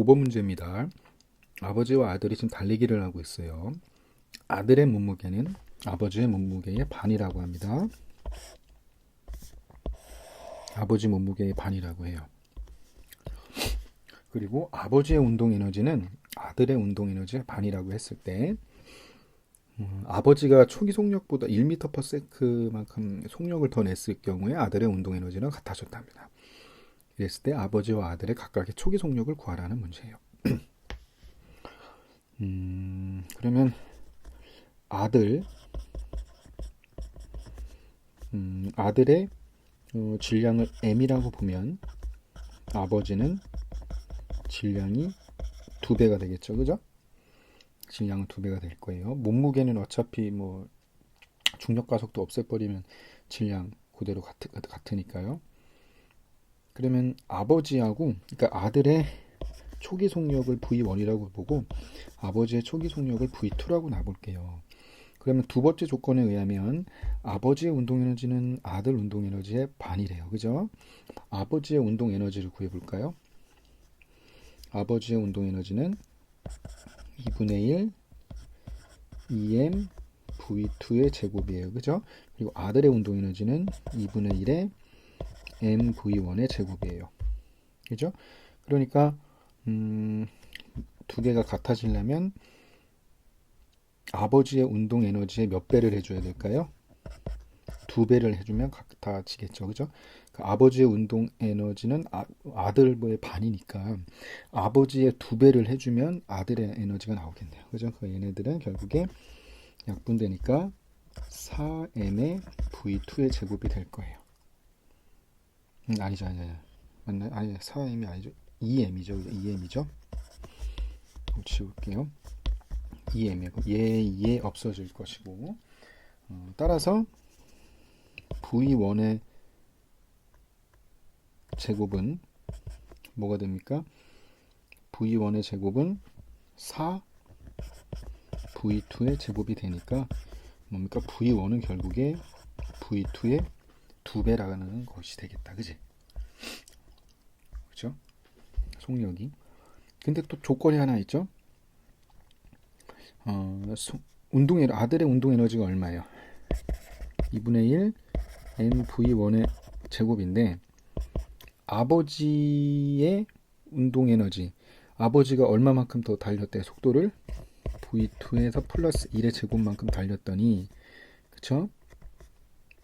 5번 문제입니다. 아버지와 아들이 지금 달리기를 하고 있어요. 아들의 몸무게는 아버지의 몸무게의 반이라고 합니다. 아버지 몸무게의 반이라고 해요. 그리고 아버지의 운동 에너지는 아들의 운동 에너지의 반이라고 했을 때 아버지가 초기 속력보다 1m/s만큼 속력을 더 냈을 경우에 아들의 운동 에너지는 같아졌답니다. 이랬을 때 아버지와 아들의 각각의 초기 속력을 구하라는 문제예요. 그러면 아들의 질량을 m이라고 보면 아버지는 질량이 2배가 되겠죠, 그죠? 질량은 2배가 될 거예요. 몸무게는 어차피 뭐 중력 가속도 없애버리면 질량 그대로 같으니까요. 그러면 아버지하고, 그러니까 아들의 초기 속력을 V1이라고 보고 아버지의 초기 속력을 V2라고 놔볼게요. 그러면 두 번째 조건에 의하면 아버지의 운동 에너지는 아들 운동 에너지의 반이래요. 그죠? 아버지의 운동 에너지를 구해볼까요? 아버지의 운동 에너지는 2분의 1 EM V2의 제곱이에요. 그죠? 그리고 아들의 운동 에너지는 2분의 1의 MV1의 제곱이에요. 그죠? 그러니까 두 개가 같아지려면 아버지의 운동 에너지의 몇 배를 해줘야 될까요? 2배를 해주면 같아지겠죠. 그죠? 그러니까 아버지의 운동 에너지는 아들의 반이니까 아버지의 2배를 해주면 아들의 에너지가 나오겠네요. 그죠? 그 얘네들은 결국에 약분되니까 4m의 v2의 제곱이 될 거예요. 아니죠. 맞나요? 아니, 4m이 아니죠. 2m이죠. 2m이죠. 지울게요. 2m이고 얘 없어질 것이고 따라서 v1의 제곱은 뭐가 됩니까? v1의 제곱은 4 v2의 제곱이 되니까 뭡니까? v1은 결국에 v2의 2배라는 것이 되겠다. 그지? 그죠? 속력이. 근데 또 조건이 하나 있죠? 아들의 운동 에너지가 얼마예요? 2분의 1 mv1의 제곱인데 아버지의 운동 에너지, 아버지가 얼마만큼 더 달렸대? 속도를 v2에서 플러스 1의 제곱만큼 달렸더니, 그쵸?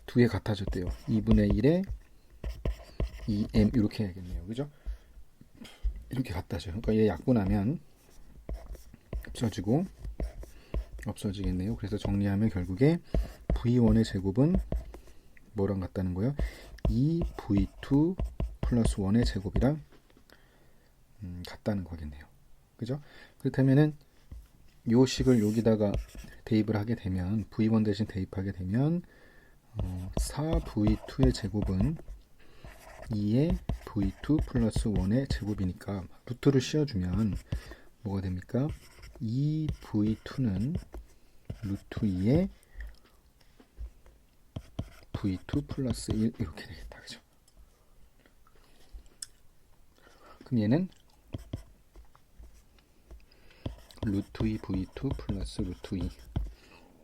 두 개 같아졌대요. 2분의 1에 2m 이렇게 해야겠네요. 그죠? 이렇게 같아져요. 그러니까 얘 약분하면 없어지겠네요. 그래서 정리하면 결국에 v1의 제곱은 뭐랑 같다는 거예요? 2v2 플러스 1의 제곱이랑 같다는 거겠네요. 그죠? 그렇다면은 요 식을 여기다가 대입을 하게 되면 v1 대신 대입하게 되면 4v2의 제곱은 2의 v2 플러스 1의 제곱이니까 루트를 씌워주면 뭐가 됩니까? 2v2는 루트 2의 v2 플러스 1 이렇게 되겠다. 그죠? 그럼 얘는 루트 2 v2 플러스 루트 2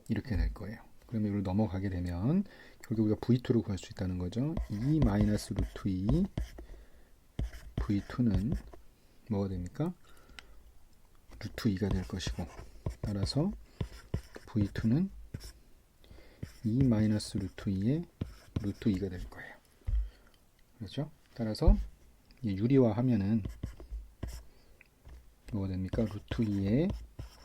이렇게 될 거예요. 그러면 이걸 넘어가게 되면 결국 우리가 v2를 구할 수 있다는 거죠. 2 마이너스 루트 2 v2는 뭐가 됩니까? 루트 2가 될 것이고 따라서 v2는 2 마이너스 루트 2의 루트 2가 될 거예요. 그렇죠? 따라서 유리화 하면은 뭐가 됩니까? 루트 2에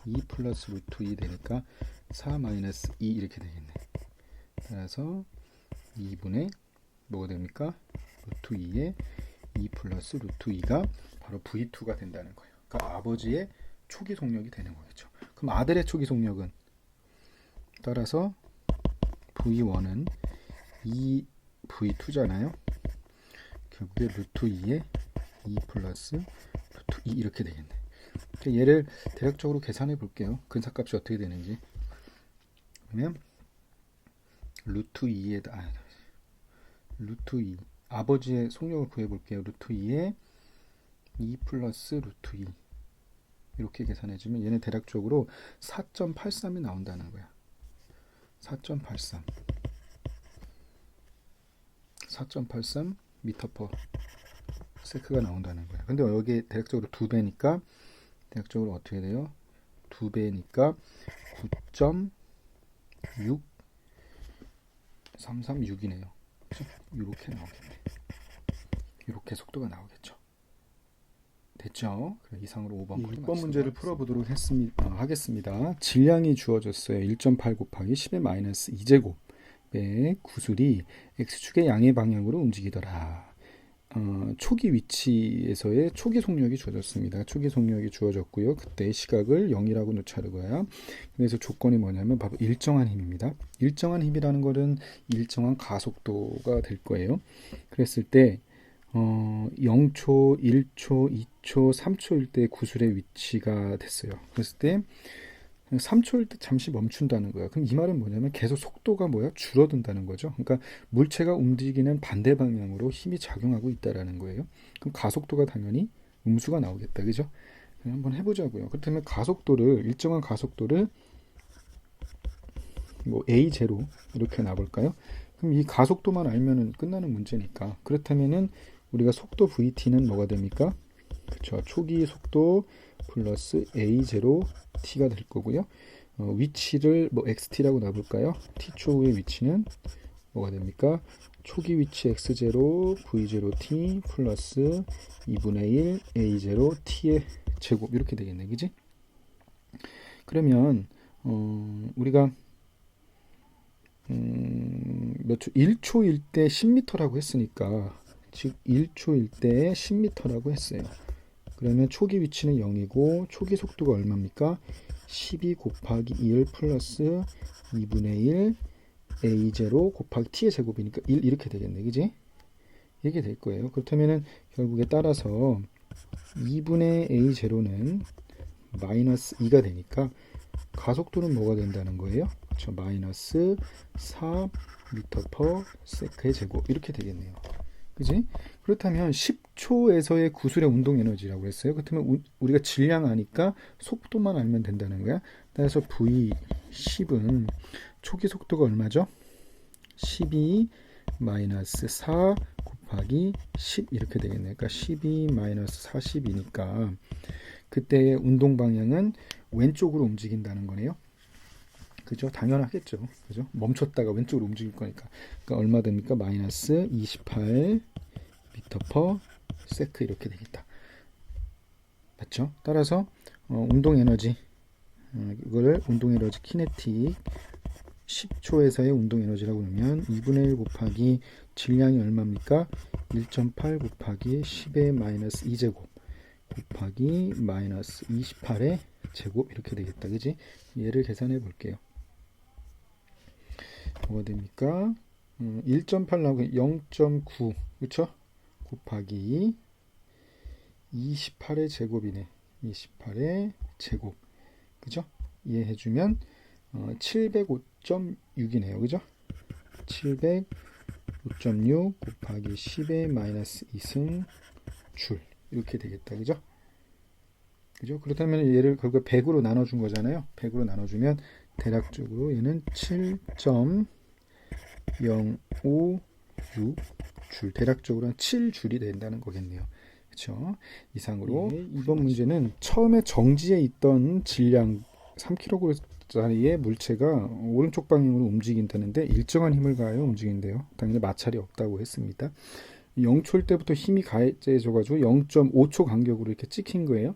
2 플러스 루트 2 되니까 4 마이너스 2 이렇게 되겠네. 따라서 2분의 뭐가 됩니까? 루트 2에 2 플러스 루트 2가 바로 V2가 된다는 거예요. 그러니까 아버지의 초기 속력이 되는 거겠죠. 그럼 아들의 초기 속력은 따라서 V1은 2 V2잖아요. 결국에 루트 2에 2 플러스 루트 2 이렇게 되겠네. 얘를 대략적으로 계산해 볼게요. 근사값이 어떻게 되는지. 그러면 루트 2에다 루트 2 아버지의 속력을 구해 볼게요. 루트 2에 2 플러스 루트 2 이렇게 계산해주면 얘는 대략적으로 4.83이 나온다는 거야. 4.83 미터 퍼 세크가 나온다는 거야. 근데 여기 대략적으로 2배니까 대략적으로 어떻게 돼요? 2배니까 9.6336이네요. 그렇죠? 이렇게 나오겠네. 이렇게 속도가 나오겠죠. 됐죠? 이상으로 5번 6번 문제를 풀어보도록 하겠습니다. 질량이 주어졌어요. 1.8 곱하기 10의 마이너스 2제곱의 구슬이 x축의 양의 방향으로 움직이더라. 초기 위치에서의 초기 속력이 주어졌습니다. 초기 속력이 주어졌고요. 그때 시각을 0이라고 놓자는 거야. 그래서 조건이 뭐냐면 바로 일정한 힘입니다. 일정한 힘이라는 것은 일정한 가속도가 될 거예요. 그랬을 때 0초, 1초, 2초, 3초일 때 구슬의 위치가 됐어요. 그랬을 때 3초일 때 잠시 멈춘다는 거야. 그럼 이 말은 뭐냐면 계속 속도가 줄어든다는 거죠. 그러니까 물체가 움직이는 반대 방향으로 힘이 작용하고 있다라는 거예요. 그럼 가속도가 당연히 음수가 나오겠다. 그죠? 한번 해보자고요. 그렇다면 일정한 가속도를 A0 이렇게 놔볼까요? 그럼 이 가속도만 알면은 끝나는 문제니까. 그렇다면은 우리가 속도 VT는 뭐가 됩니까? 그렇죠. 초기 속도 플러스 A0T가 될 거고요. 위치를 XT라고 놔볼까요? T초 후의 위치는 뭐가 됩니까? 초기 위치 X0 V0T 플러스 2분의 1 A0T의 제곱 이렇게 되겠네. 그지? 그러면 우리가 1초일 때 10m라고 했으니까 즉 1초일 때 10m라고 했어요. 그러면 초기 위치는 0이고 초기 속도가 얼마입니까? 12 곱하기 1 플러스 2분의 1 A0 곱하기 T의 제곱이니까 1 이렇게 되겠네. 그지? 이렇게 될 거예요. 그렇다면 결국에 따라서 2분의 A0는 마이너스 2가 되니까 가속도는 뭐가 된다는 거예요? 그렇죠. 마이너스 4 미터 퍼 세크의 제곱 이렇게 되겠네요. 그지? 그렇다면 10초에서의 구슬의 운동 에너지라고 했어요. 그렇다면 우리가 질량 아니까 속도만 알면 된다는 거야. 따라서 V10은 초기 속도가 얼마죠? 12 마이너스 4 곱하기 10 이렇게 되겠네요. 그러니까 12 마이너스 40이니까 그때의 운동 방향은 왼쪽으로 움직인다는 거네요. 그죠? 당연하겠죠. 그죠? 멈췄다가 왼쪽으로 움직일 거니까. 그러니까 얼마 됩니까? 마이너스 28 미터 퍼 세크 이렇게 되겠다. 맞죠? 따라서 운동 에너지 이거를 운동 에너지 키네틱 10초에서의 운동 에너지라고 하면 2분의 1 곱하기 질량이 얼마입니까? 1.8 곱하기 10의 마이너스 2제곱 곱하기 마이너스 28의 제곱 이렇게 되겠다. 그지? 얘를 계산해 볼게요. 뭐가 됩니까? 1.8 나오고 0.9 그쵸? 곱하기 28의 제곱이네. 28의 제곱 그죠? 이해해주면 705.6이네요. 그죠? 705.6 곱하기 10의 마이너스 2승 줄 이렇게 되겠다. 그죠? 그죠? 그렇다면 얘를 결국 100으로 나눠준 거잖아요. 100으로 나눠주면 대략적으로 얘는 7.056 줄, 대략적으로 한 7줄이 된다는 거겠네요. 그렇죠? 이상으로 이번 문제는 처음에 정지에 있던 질량 3kg짜리의 물체가 오른쪽 방향으로 움직인다는데 일정한 힘을 가하여 움직인대요. 당연히 마찰이 없다고 했습니다. 0초일 때부터 힘이 가해져가지고 0.5초 간격으로 이렇게 찍힌 거예요.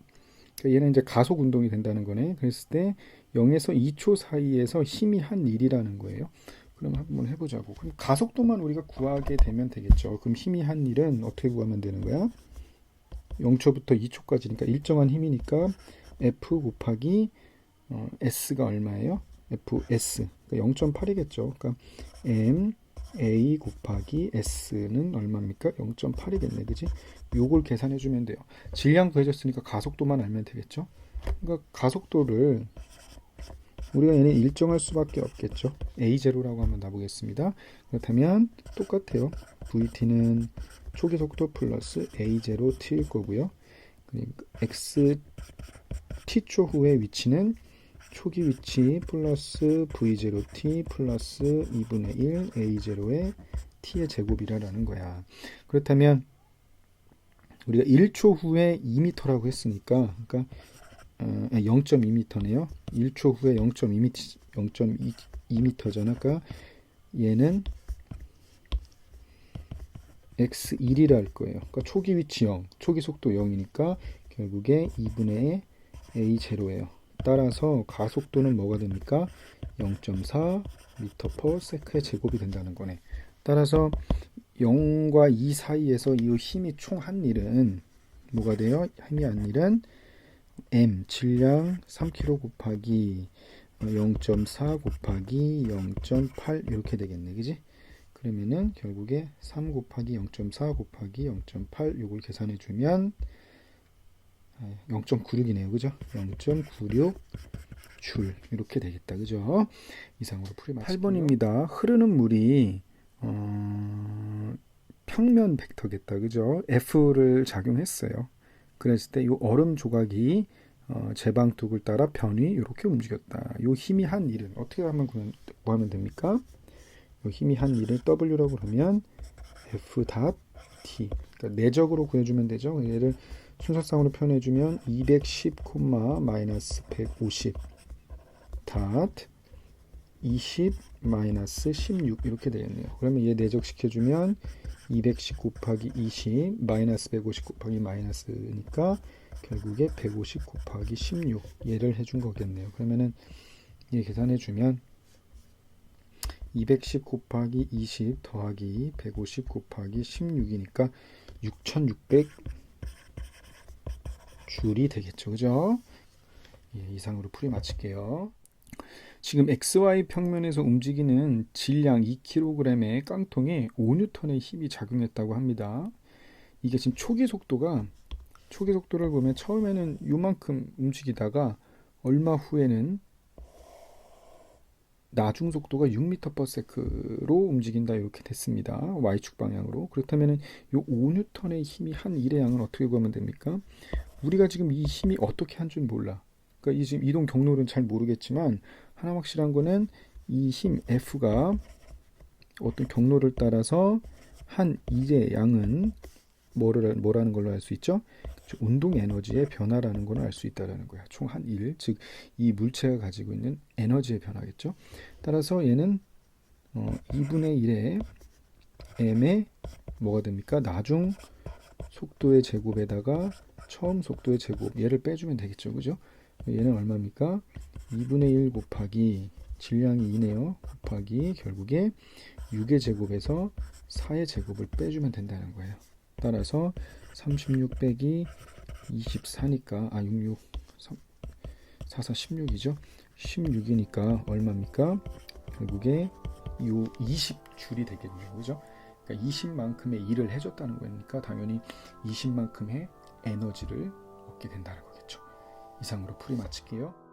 그러니까 얘는 이제 가속 운동이 된다는 거네. 그랬을 때 0에서 2초 사이에서 힘이 한 1이라는 거예요. 그럼 한번 해보자고. 그럼 가속도만 우리가 구하게 되면 되겠죠. 그럼 힘이 한 1은 어떻게 구하면 되는 거야? 0초부터 2초까지니까 일정한 힘이니까 F 곱하기 S가 얼마예요? FS 그러니까 0.8이겠죠. 그러니까 M A 곱하기 S는 얼마입니까? 0.8이겠네. 그지? 요걸 계산해 주면 돼요. 질량 구해졌으니까 가속도만 알면 되겠죠. 그러니까 가속도를 우리가 얘는 일정할 수밖에 없겠죠. A0라고 한번 놔보겠습니다. 그렇다면 똑같아요. VT는 초기 속도 플러스 A0T일 거고요. 그러니까 X t초 후의 위치는 초기 위치 플러스 v0t 플러스 2분의 1 a0의 t의 제곱이라는 거야. 그렇다면 우리가 1초 후에 2m라고 했으니까, 그러니까 0.2m네요. 1초 후에 0.2m잖아. 그러니까 얘는 x1이라 할 거예요. 그러니까 초기 위치 0, 초기 속도 0이니까 결국에 2분의 a0예요. 따라서 가속도는 뭐가 됩니까? 0.4 m/s의 제곱이 된다는 거네. 따라서 0과 2 사이에서 이 힘이 총 한 일은 뭐가 돼요? 힘이 한 일은 m 질량 3kg 곱하기 0.4 곱하기 0.8 이렇게 되겠네, 그지? 그러면은 결국에 3 곱하기 0.4 곱하기 0.8 요걸 계산해 주면 0.96이네요, 그죠? 0.96 줄 이렇게 되겠다, 그죠? 이상으로 풀이 마치고요. 8번입니다. 흐르는 물이 평면 벡터겠다, 그죠? F를 작용했어요. 그랬을 때 이 얼음 조각이 제방뚝을 따라 변이 이렇게 움직였다. 이 힘이 한 일은 어떻게 하면 뭐 하면 됩니까? 이 힘이 한 일을 W라고 그러면 F.T. 그러니까 내적으로 구해주면 되죠. 얘를 순서상으로 표현해주면 210, 마이너스 150 닷 20 마이너스 16 이렇게 되겠네요. 그러면 얘 내적시켜주면 210 곱하기 20 마이너스 150 곱하기 마이너스니까 결국에 150 곱하기 16 얘를 해준 거겠네요. 그러면은 얘 계산해주면 210 곱하기 20 더하기 150 곱하기 16이니까 6600 줄이 되겠죠, 그죠? 예, 이상으로 풀이 마칠게요. 지금 XY 평면에서 움직이는 질량 2kg의 깡통에 5N의 힘이 작용했다고 합니다. 이게 지금 초기 속도를 보면 처음에는 요만큼 움직이다가 얼마 후에는 나중 속도가 6m/s로 움직인다 이렇게 됐습니다. Y축 방향으로. 그렇다면 이 5N의 힘이 한 일의 양은 어떻게 구하면 됩니까? 우리가 지금 이 힘이 어떻게 한 줄 몰라. 그러니까 이 지금 이동 경로는 잘 모르겠지만 하나 확실한 거는 이 힘 F가 어떤 경로를 따라서 한 일의 양은 뭐라는 걸로 알 수 있죠? 운동 에너지의 변화라는 걸 알 수 있다는 거야. 총 한 일, 즉 이 물체가 가지고 있는 에너지의 변화겠죠. 따라서 얘는 2분의 1의 m의 뭐가 됩니까? 나중 속도의 제곱에다가 처음 속도의 제곱 얘를 빼주면 되겠죠, 그죠? 얘는 얼마입니까? 2분의 1 곱하기 질량이 2네요. 곱하기 결국에 6의 제곱에서 4의 제곱을 빼주면 된다는 거예요. 따라서 36 빼기 24니까 66 44 16이죠. 16이니까 얼마입니까? 결국에 요 20줄이 되겠네요. 그죠? 그러니까 20만큼의 일을 해줬다는 거니까 당연히 20만큼의 에너지를 얻게 된다는 거겠죠. 이상으로 풀이 마칠게요.